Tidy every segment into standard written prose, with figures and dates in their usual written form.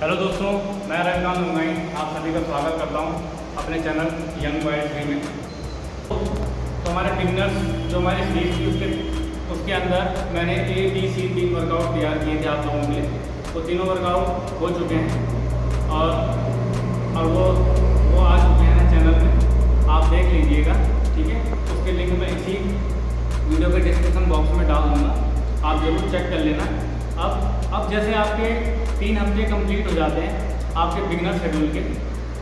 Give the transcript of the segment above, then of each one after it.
Hello दोस्तों, मैं रविकांत लुंगाई आप सभी का स्वागत करता हूं अपने चैनल यंग वाइल्ड थ्री में। तो हमारे बिगनर्स जो हमारी सीरीज थी उसके अंदर मैंने A, B, C 3 वर्कआउट तैयार किए थे आप लोगों के लिए। वो तीनों वर्कआउट हो चुके हैं और वो आ चुके हैं चैनल में, आप देख लीजिएगा, ठीक है। उसके लिंक मैं इसी वीडियो के डिस्क्रिप्शन बॉक्स में डाल दूँगा, आप ज़रूर चेक कर लेना। अब जैसे आपके 3 हफ्ते कंप्लीट हो जाते हैं आपके बिगनर शेड्यूल के,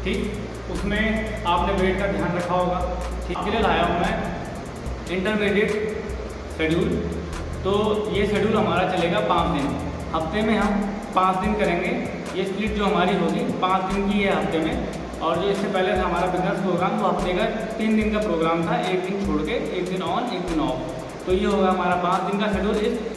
ठीक, उसमें आपने वेट का ध्यान रखा होगा। ठीक, के लिए लाया हूँ मैं इंटरमीडिएट शेड्यूल। तो ये शेड्यूल हमारा चलेगा 5 दिन, हफ्ते में हम 5 दिन करेंगे। ये स्प्लिट जो हमारी होगी 5 दिन की है हफ्ते में, और जो इससे पहले था हमारा बिगनर्स प्रोग्राम वो हफ्ते का 3 दिन का प्रोग्राम था, 1 दिन छोड़ के, 1 दिन ऑन 1 दिन ऑफ। तो ये होगा हमारा 5 दिन का शेड्यूल।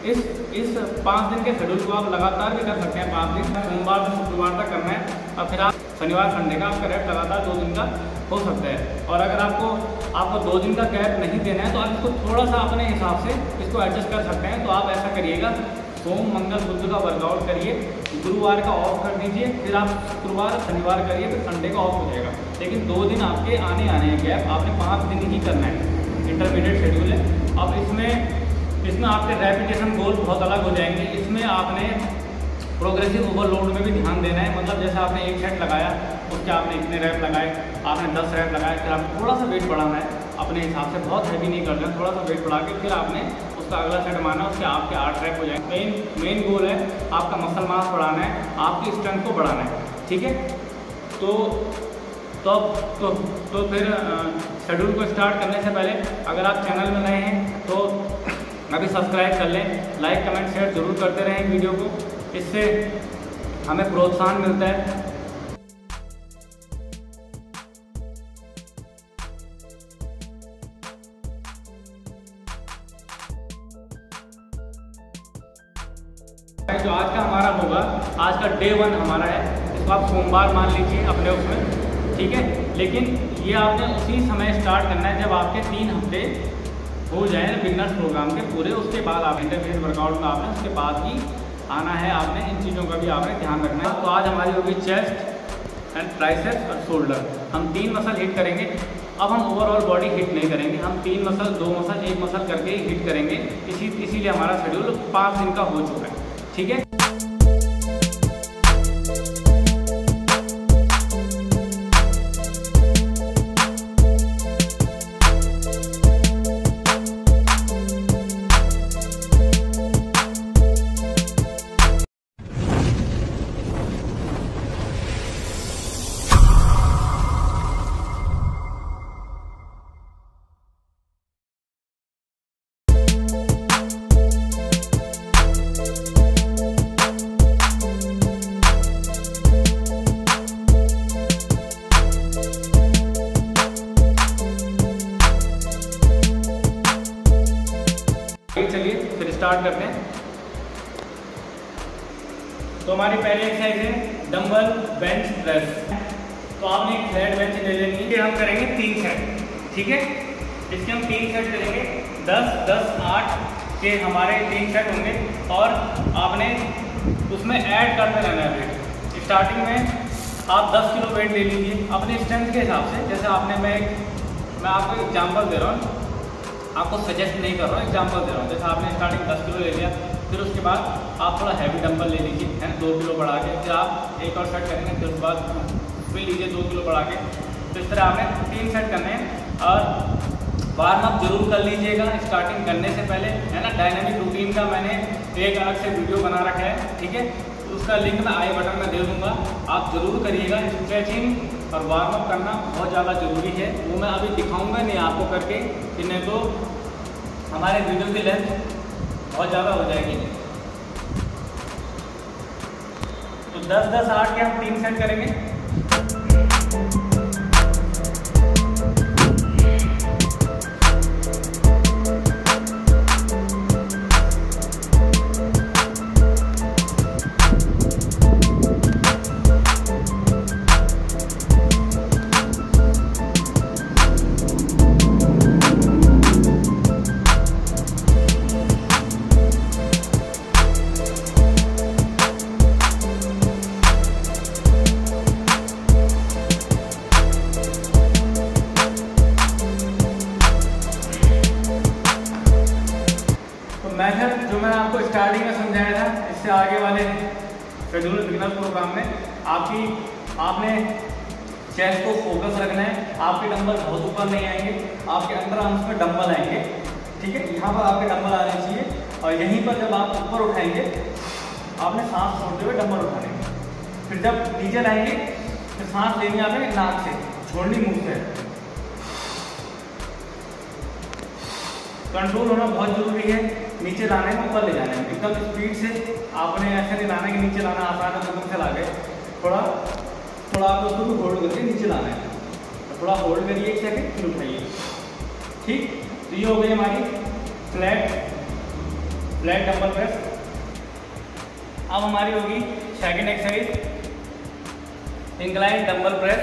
इस 5 दिन के शेड्यूल को आप लगातार भी कर सकते हैं। 5 दिन सोमवार से शुक्रवार तक करना है, और फिर आप शनिवार संडे का आपका रेस्ट लगातार 2 दिन का हो सकता है। और अगर आपको 2 दिन का गैप नहीं देना है तो आप इसको थोड़ा सा अपने हिसाब से इसको एडजस्ट कर सकते हैं। तो आप ऐसा करिएगा, सोम मंगल बुध का वर्कआउट करिए, गुरुवार का ऑफ कर दीजिए, फिर आप शुक्रवार शनिवार करिए, फिर संडे का ऑफ हो जाएगा। लेकिन 2 दिन आपके आने हैं गैप, आपने 5 दिन ही करना है। इंटरमीडिएट शेड्यूल है। अब इसमें आपके रेपिटेशन गोल बहुत अलग हो जाएंगे। इसमें आपने प्रोग्रेसिव ओवरलोड में भी ध्यान देना है। मतलब जैसे आपने 1 सेट लगाया, उसके आपने इतने रैप लगाए, आपने 10 रैप लगाए, फिर आपको थोड़ा सा वेट बढ़ाना है अपने हिसाब से, बहुत हैवी नहीं करना है, थोड़ा सा वेट बढ़ा के फिर आपने उसका अगला सेट मारना है, उसके आपके 8 रैप हो जाएंगे। मेन गोल है आपका मसल मास बढ़ाना है, आपकी स्ट्रेंथ को बढ़ाना है, ठीक है। तो फिर शेड्यूल को स्टार्ट करने से पहले अगर आप चैनल में नए हैं तो अभी सब्सक्राइब कर लें, लाइक कमेंट शेयर जरूर करते रहें वीडियो को, इससे हमें प्रोत्साहन मिलता है। जो आज का हमारा होगा, आज का डे 1 हमारा है, इसको आप सोमवार मान लीजिए अपने उसमें, ठीक है। लेकिन ये आपने उसी समय स्टार्ट करना है जब आपके 3 हफ्ते हो जाए बिगनर्स प्रोग्राम के पूरे। उसके बाद आप इंटरमीडिएट वर्कआउट में आपने उसके बाद ही आना है, आपने इन चीज़ों का भी आपने ध्यान रखना है। तो आज हमारी होगी चेस्ट एंड ट्राइसेप्स और शोल्डर। हम 3 मसल हिट करेंगे। अब हम ओवरऑल बॉडी हिट नहीं करेंगे, हम 3 मसल 2 मसल 1 मसल करके ही हिट करेंगे। इसीलिए हमारा शेड्यूल 5 दिन का हो चुका है, ठीक है। चलिए फिर स्टार्ट करते हैं। तो हमारी पहली एक्सरसाइज है डंबल बेंच प्रेस। तो आपने एक फ्लैट बेंच ले लेनी है, हम करेंगे 3 सेट, ठीक है। इसके हम 3 सेट करेंगे, 10, 10, 8 के हमारे 3 सेट होंगे, और आपने उसमें ऐड करते रहना है वेट। स्टार्टिंग में आप 10 किलो वेट ले लीजिए अपने स्ट्रेंथ के हिसाब से। जैसे मैं आपको एग्जाम्पल दे रहा हूँ, आपको सजेस्ट नहीं कर रहा हूँ, एग्जांपल दे रहा हूँ। जैसे आपने स्टार्टिंग 10 किलो ले लिया, फिर उसके बाद आप थोड़ा हैवी डंबल ले लीजिए, है ना, 2 किलो बढ़ा के, फिर आप एक और सेट करेंगे, फिर उसके बाद फिर लीजिए 2 किलो बढ़ा के। तो इस तरह आपने 3 सेट करने हैं। और वार्म अप जरूर कर लीजिएगा स्टार्टिंग करने से पहले, है ना। डायनामिक रूटीन का मैंने एक अलग से वीडियो बना रखा है, ठीक है। तो उसका लिंक मैं आई बटन में दे दूँगा, आप ज़रूर करिएगा। स्ट्रेचिंग और वार्म अप करना बहुत ज़्यादा ज़रूरी है, वो मैं अभी दिखाऊंगा नहीं आपको करके, कि नहीं तो हमारे वीडियो की लेंथ बहुत ज़्यादा हो जाएगी। तो 10, 10, 8 के हम 3 सेट करेंगे। है इससे आगे वाले शेड्यूल बिगिनर प्रोग्राम में आपने चेस्ट को फोकस रखना है। आपके डंबल बहुत ऊपर नहीं आएंगे, आपके अंडर आर्म्स में डंबल आएंगे, ठीक है। यहाँ पर आपके डंबल आने चाहिए और यहीं पर जब आप ऊपर उठाएंगे आपने सांस छोड़ते हुए डंबल उठाने। फिर जब नीचे लाएंगे फिर सांस लेनी आपने नाक से, छोड़नी मुंह से। कंट्रोल होना बहुत जरूरी है। नीचे लाने में, ऊपर ले जाने में एकदम स्पीड से आपने ऐसे नहीं लाना कि नीचे लाना आसान है तो तुम से ला गए। थोड़ा आप उसको भी होल्ड करके नीचे लाना है, तो थोड़ा होल्ड करिए 1 सेकंड, फिर उठाइए, ठीक। तो ये हो गई हमारी फ्लैट डंबल प्रेस। अब हमारी होगी second exercise incline dumbbell press.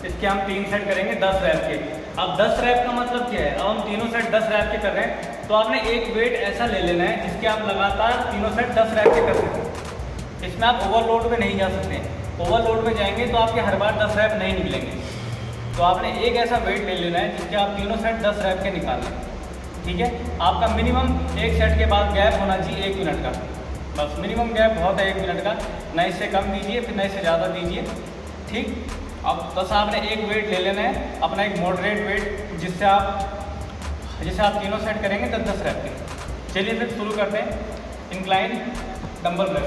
इसके हम 3 सेट करेंगे 10 रैप के। अब 10 रैप का मतलब क्या है? अब हम तीनों सेट 10 रैप के कर रहे हैं, तो आपने एक वेट ऐसा ले लेना है जिसके आप लगातार तीनों सेट 10 रैप के कर सकें। इसमें आप ओवरलोड में नहीं जा सकते। ओवरलोड में जाएंगे तो आपके हर बार 10 रैप नहीं निकलेंगे। तो आपने एक ऐसा वेट ले लेना है जिसके आप तीनों सेट 10 रैप के निकाल लें, ठीक है। आपका मिनिमम एक सेट के बाद गैप होना चाहिए 1 मिनट का, बस मिनिमम गैप बहुत है 1 मिनट का, ना इससे कम दीजिए फिर ना इससे ज़्यादा दीजिए, ठीक। अब बस आपने एक वेट ले लेना है, अपना एक मॉडरेट वेट जिससे आप तीनों सेट करेंगे 10-10 रैप के। चलिए फिर शुरू करते हैं incline dumbbell press.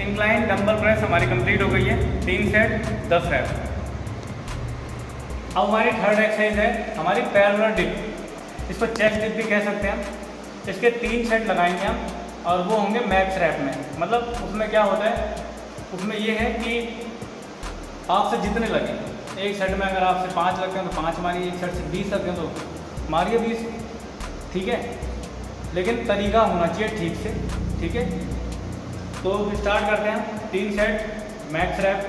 Incline dumbbell press हमारी कंप्लीट हो गई है, 3 सेट 10 रैप। अब हमारी थर्ड एक्सरसाइज है हमारी पैरेलल डिप, इसको चेस्ट डिप भी कह सकते हैं। इसके 3 सेट लगाएंगे हम और वो होंगे मैक्स रैप में। मतलब उसमें क्या होता है, उसमें ये है कि आपसे जितने लगे, एक सेट में अगर आपसे 5 लगते हैं तो 5 मारिए, एक सेट से 20 लगते हैं तो मारिए 20, ठीक है। लेकिन तरीका होना चाहिए ठीक से, ठीक है। तो स्टार्ट करते हैं 3 सेट मैक्स रैप,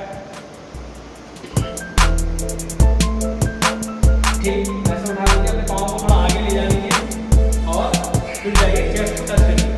ठीक। ऐसे उठा लीजिए, अपने पाँव को थोड़ा आगे ले जा लीजिए और फिर जाइए चेस्ट को टच करिए।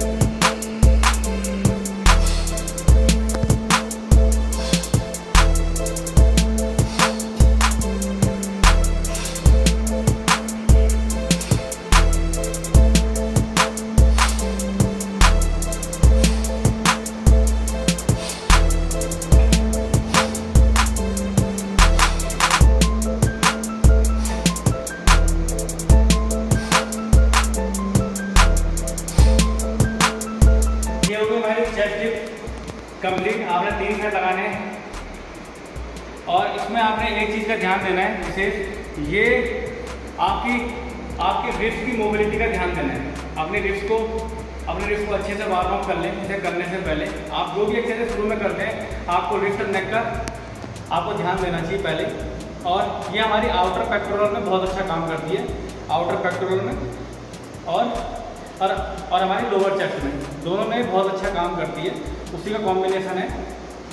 चेस्ट डिप कंप्लीट, आपने 3 सेट लगाने हैं। और इसमें आपने एक चीज़ का ध्यान देना है, विशेष ये आपकी रिस्ट की मोबिलिटी का ध्यान देना है। अपने रिस्ट को अच्छे से वार्म अप कर लें। इसे करने से पहले आप जो भी एक्सरसाइज शुरू में करते हैं आपको रिस्ट और नेक का आपको ध्यान देना चाहिए पहले। और ये हमारी आउटर पेक्टोरल में बहुत अच्छा काम करती है, आउटर पेक्टोरल में और हमारी लोअर चेस्ट में, दोनों में बहुत अच्छा काम करती है। उसी का कॉम्बिनेशन है।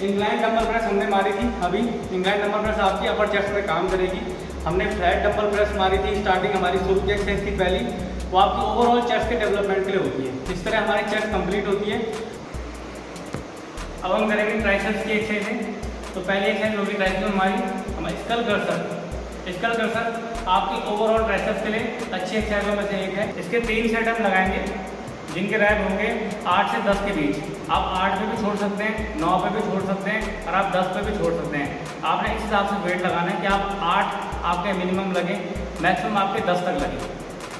इंक्लाइन डंबल प्रेस हमने मारी थी अभी। इंक्लाइन डंबल प्रेस आपकी अपर चेस्ट में काम करेगी। हमने फ्लैट डंबल प्रेस मारी थी, स्टार्टिंग हमारी शुरू की एक्सरसाइज थी पहली, वो आपकी ओवरऑल चेस्ट के डेवलपमेंट के लिए होती है। इस तरह हमारी चेस्ट कंप्लीट होती है। अब हम करेंगे ट्राइसेप्स की एक्सरसाइज। तो पहली एक्सरसाइज होगी ट्राइसेप्स हमारी, हमारी स्कल कर्सर आपकी ओवरऑल ट्राइसेप्स के लिए अच्छी एक्सरसाइजों में से एक है। इसके 3 सेट हम लगाएंगे जिनके रैप होंगे 8 से 10 के बीच। आप 8 पे भी छोड़ सकते हैं, 9 पे भी छोड़ सकते हैं और आप 10 पे भी छोड़ सकते हैं। आपने इस हिसाब से वेट लगाना है कि आप 8 आपके मिनिमम लगे, मैक्सिमम आपके 10 तक लगे।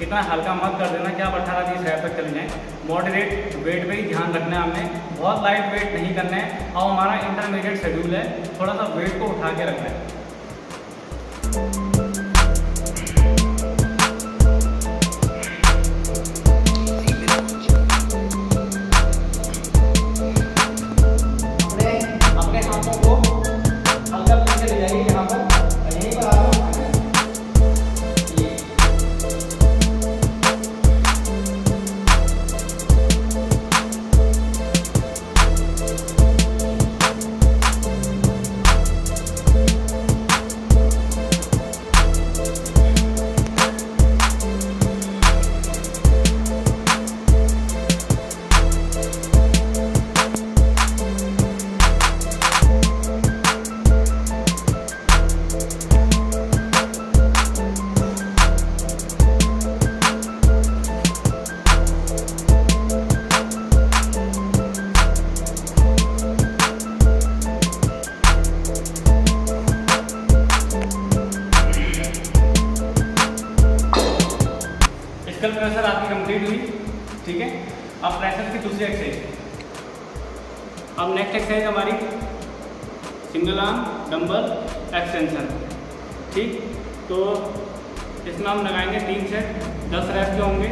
इतना हल्का मत कर देना कि आप 18-20 रैप तक चले जाएँ। मॉडरेट वेट पे ही ध्यान रखना है हमने, बहुत लाइट वेट नहीं करना है। और हमारा इंटरमीडिएट शेड्यूल है, थोड़ा सा वेट को उठा के रखना है। फिजिकल प्रेशर आपकी कंप्लीट हुई, ठीक है। अब प्रेशर की दूसरी एक्सरसाइज, अब नेक्स्ट एक्सरसाइज हमारी सिंगल आर्म डंबल एक्सटेंशन, ठीक। तो इसमें हम लगाएंगे 3 सेट 10 रैप के होंगे।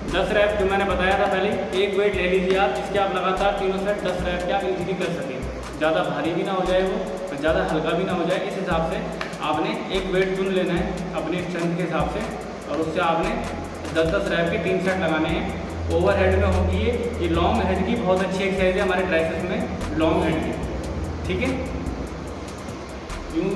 10 रैप जो मैंने बताया था पहले, एक वेट ले लीजिए आप, जिसके आप लगातार तीनों सेट 10 रैप के आप इजीली कर सकें। ज़्यादा भारी भी ना हो जाए वो और ज़्यादा हल्का भी ना हो जाए, इस हिसाब से आपने एक वेट चुन लेना है अपने स्ट्रेंथ के हिसाब से, और उससे आपने 10-10 रैप के 3 सेट लगाने हैं। ओवर हेड में होगी ये लॉन्ग हेड की बहुत अच्छी एक्सरसाइज है हमारे ट्राइसेप्स में, लॉन्ग हेड की, ठीक है। यूँ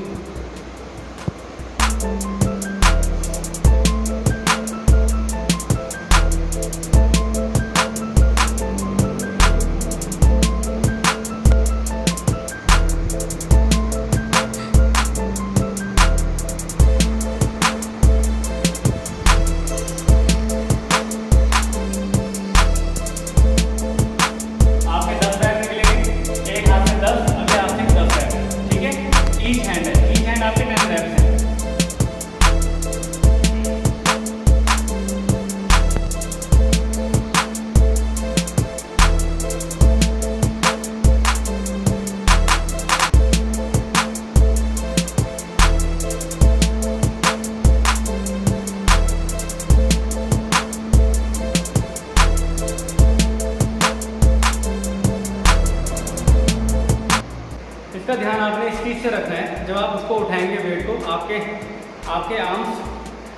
इसका ध्यान आपने इस चीज़ से रखना है, जब आप उसको उठाएंगे वेट को, आपके आर्म्स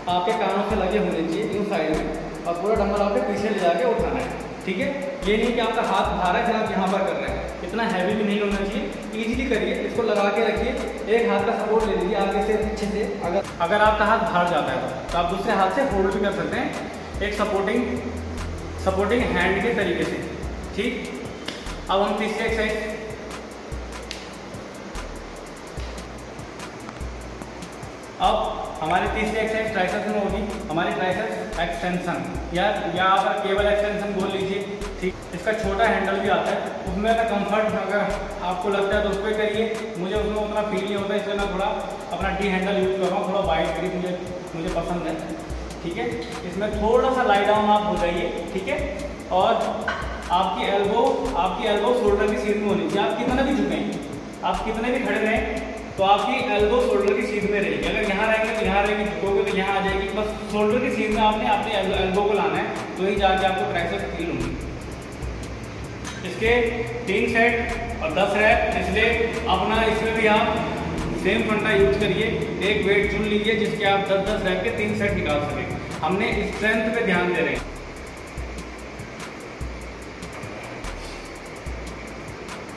आपके कानों से लगे होने चाहिए इन साइड में, और पूरा डंबल आपके पीछे ले जाके उठाना है, ठीक है। ये नहीं कि आपका हाथ बाहर है फिर आप यहाँ पर कर रहे हैं, इतना हैवी भी नहीं होना चाहिए। ईजिली करिए, इसको लगा के रखिए, एक हाथ का सपोर्ट ले लीजिए आगे से पीछे से। अगर आपका हाथ बाहर जाता है तो आप दूसरे हाथ से होल्ड भी कर सकते हैं, एक सपोर्टिंग हैंड के तरीके से, ठीक। अब हम तीसरी एक्सरसाइज, अब हमारी तीसरी एक्सरसाइज ट्राइसेप्स में होगी हमारी ट्राइसेप्स एक्सटेंशन, या आप केबल एक्सटेंशन बोल लीजिए, ठीक। इसका छोटा हैंडल भी आता है, उसमें अगर कंफर्ट अगर आपको लगता है तो उसको करिए। मुझे उसमें उतना फील नहीं होता, इसलिए मैं थोड़ा अपना टी हैंडल यूज़ कर रहा हूँ, थोड़ा वाइड ग्रिप मुझे पसंद है, ठीक है। इसमें थोड़ा सा लाई डाउन आप हो जाइए, ठीक है। और आपकी एल्बो शोल्डर की सीध में होनी चाहिए। आप कितना भी झुकें, आप कितने भी खड़े रहें, तो आपकी एल्बो शोल्डर की सीध में रहेगी। अगर यहाँ रहेंगे तो यहाँ रहेगी, झुकोगे तो यहाँ आ जाएगी, बस शोल्डर की सीध में आपने अपने एल्बो को लाना है, तो ही जाके आपको ट्राइसेप्स फील होंगी। इसके 3 सेट और 10 रैप, इसलिए अपना इसमें भी आप सेम फंडा यूज करिए। एक वेट चुन लीजिए जिसके आप 10-10 रैप के 3 सेट निकाल सकें। हमने स्ट्रेंथ पे ध्यान दे रहे हैं,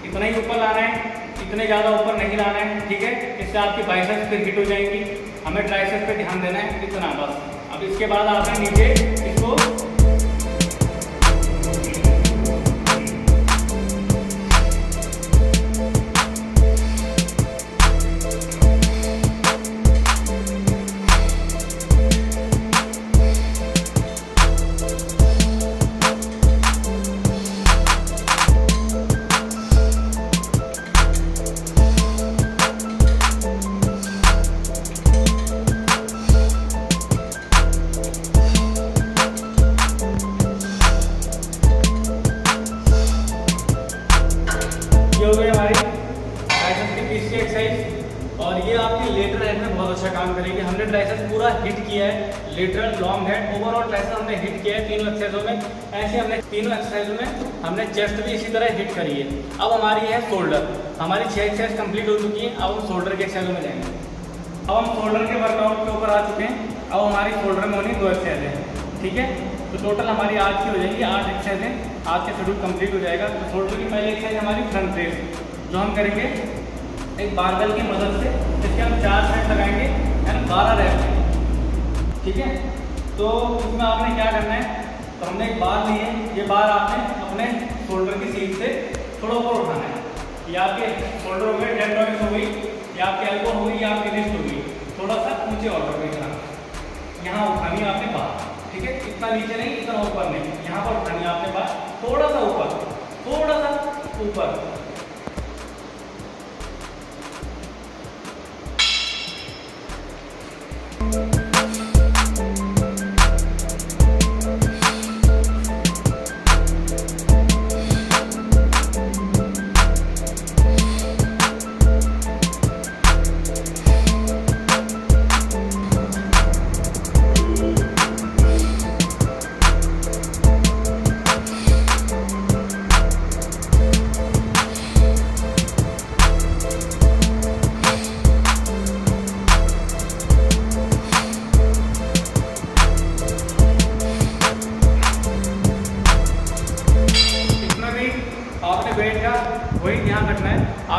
इतना ही ऊपर लाना है, इतने ज़्यादा ऊपर नहीं लाना है, ठीक है। इससे आपकी बाइसेप्स फिर हिट हो जाएंगी। हमें ट्राइसेप्स पे ध्यान देना है, इतना बस। अब इसके बाद आपने नीचे इसको काम करेंगे। हमने ट्राइसेप्स पूरा हिट किया है, lateral, long head, overall triceps हमने हिट किया है तीनों एक्सरसाइजों में। ऐसे हमने तीनों एक्सरसाइजों में हमने चेस्ट भी इसी तरह हिट करी है। अब हमारी है शोल्डर, हमारी 6 एक्सरसाइज कंप्लीट हो चुकी है। अब हम शोल्डर के एक्सरसाइजों में जाएंगे। अब हम शोल्डर के वर्कआउट के ऊपर आ चुके हैं। अब हमारी शोल्डर में होनी 2 एक्सरसाइज है, ठीक है। तो टोटल हमारी आज की हो जाएगी 8 एक्सरसाइजें, आज का शेड्यूल कंप्लीट हो जाएगा। तो शोल्डर की पहली एक्सरसाइज हमारी फ्रंट रेस, जो हम करेंगे एक बारबेल की मदद से। इसके हम 4 सेट लगाएंगे यानी 12 रैप, ठीक है। तो इसमें आपने क्या करना है, तो हमने एक बार ली है, ये बार आपने अपने शोल्डर की सीट से थोड़ा ऊपर उठाना है। या आपके शोल्डर हो गए, डेल्टॉइड्स हो गई, या आपकी एल्बो हो गई, या आपकी रिस्ट हो गई, थोड़ा सा ऊंचे ऑर्डर में इतना यहाँ उठानी है आपने बार, ठीक है। इतना नीचे नहीं, इतना ऊपर नहीं, यहाँ पर उठानी है आपने बार, थोड़ा सा ऊपर, थोड़ा सा ऊपर।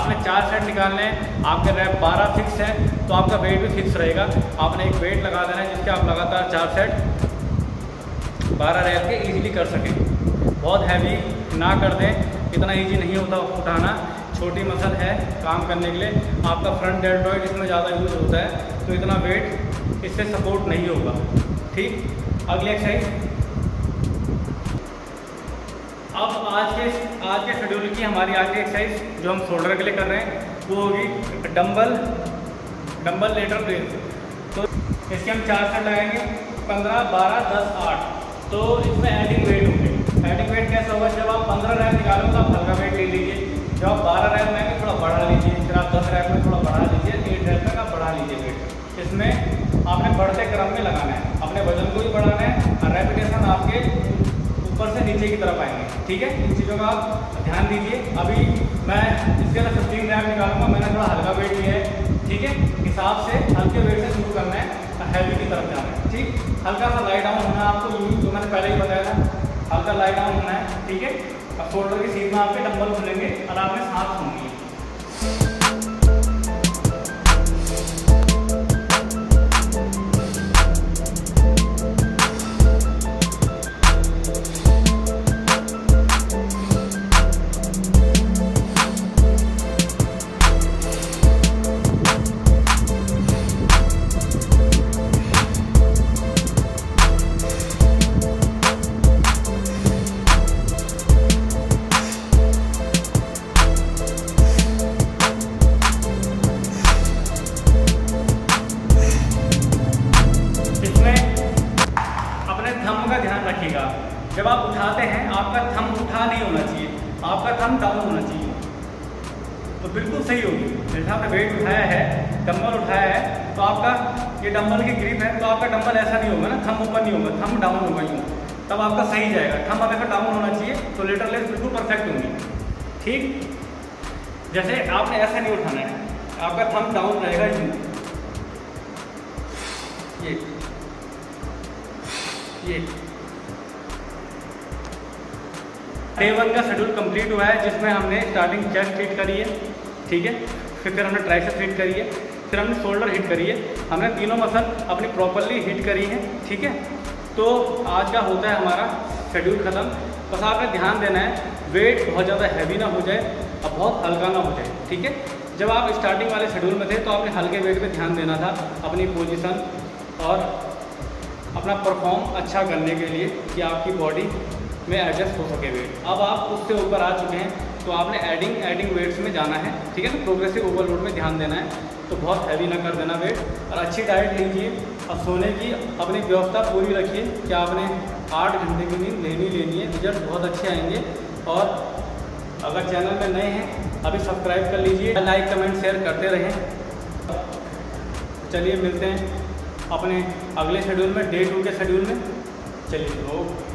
आपने 4 सेट निकालने हैं, आपके रैप 12 फिक्स है तो आपका वेट भी फिक्स रहेगा। आपने एक वेट लगा देना है जिसके आप लगातार 4 सेट 12 रैप के ईजिली कर सकें। बहुत हैवी ना कर दें, इतना ईजी नहीं होता उठाना, छोटी मसल है काम करने के लिए। आपका फ्रंट डेल्टॉइड इसमें ज़्यादा यूज होता है तो इतना वेट इससे सपोर्ट नहीं होगा। ठीक, अगली एक्सरसाइज। अब आज के शेड्यूल की हमारी आज की एक्सरसाइज जो हम शोल्डर के लिए कर रहे हैं वो होगी डंबल लेटरल रेज। तो इसके हम 4 सेट लगाएंगे, 15, 12, 10, 8। तो इसमें एडिंग वेट होंगे। एडिंग वेट कैसा होगा, जब आप 15 रैप निकालोगे तो आप हल्का वेट ले लीजिए, जब आप 12 रैप में थोड़ा बढ़ा लीजिए, फिर आप 10 रैप में थोड़ा बढ़ा लीजिए, 8 रैप तक आप बढ़ा लीजिए वेट। इसमें आपने बढ़ते क्रम में लगाना है, अपने वजन को भी बढ़ाना है और रेपिटेशन आपके ऊपर से नीचे की तरफ आएंगे। ठीक है, इन चीज़ों का आप ध्यान दीजिए। अभी मैं इसके लिए 15 रैप निकालूंगा, मैंने थोड़ा हल्का वेट लिया है। ठीक है, हिसाब से हल्के वेट से शुरू करना है और हैवी की तरफ जाना है। ठीक, हल्का सा लाई डाउन होना है आपको, जो मैंने पहले ही बताया था, हल्का लाई डाउन होना है। ठीक है, अब शोल्डर की सीट में आपके डंबल खुलेंगे और आपने सांस छोड़नी है। जब आप उठाते हैं आपका थंब उठा नहीं होना चाहिए, आपका थंब डाउन होना चाहिए, तो बिल्कुल सही होगी। जैसे आपने वेट उठाया है, डंबल उठाया है, तो आपका ये डंबल की ग्रिप है तो आपका डंबल ऐसा नहीं होगा ना, थंब ऊपर नहीं होगा, थंब डाउन होगा यूँ, तब आपका सही जाएगा। थंब अगर डाउन होना चाहिए तो लेटरल लेग्स बिल्कुल परफेक्ट होंगी। ठीक, जैसे आपने ऐसा नहीं उठाना है, आपका थंब डाउन रहेगा यूँ, ये डे 1 का शेड्यूल कंप्लीट हुआ है, जिसमें हमने स्टार्टिंग चेस्ट हिट करी है। ठीक है, फिर हमने ट्राइसेप्स हिट करी है, फिर हमने शोल्डर हिट करी है, हमने तीनों मसल अपनी प्रॉपरली हिट करी है। ठीक है, तो आज का होता है हमारा शेड्यूल ख़त्म। बस आपने ध्यान देना है वेट बहुत ज़्यादा हैवी ना हो जाए और बहुत हल्का ना हो जाए। ठीक है, जब आप स्टार्टिंग वाले शेड्यूल में थे तो आपने हल्के वेट पे ध्यान देना था, अपनी पोजीशन और अपना परफॉर्म अच्छा करने के लिए कि आपकी बॉडी में एडजस्ट हो सके वेट। अब आप उससे ऊपर आ चुके हैं तो आपने एडिंग वेट्स में जाना है। ठीक है, तो प्रोग्रेसिव ओवरलोड में ध्यान देना है, तो बहुत हैवी ना कर देना वेट, और अच्छी डाइट लीजिए और सोने की अपनी व्यवस्था पूरी रखिए कि आपने 8 घंटे की नींद लेनी है, रिजल्ट बहुत अच्छे आएंगे। और अगर चैनल में नए हैं अभी सब्सक्राइब कर लीजिए, लाइक कमेंट शेयर करते रहें। चलिए मिलते हैं अपने अगले शेड्यूल में, डे 2 के शेड्यूल में। चलिए, ओके।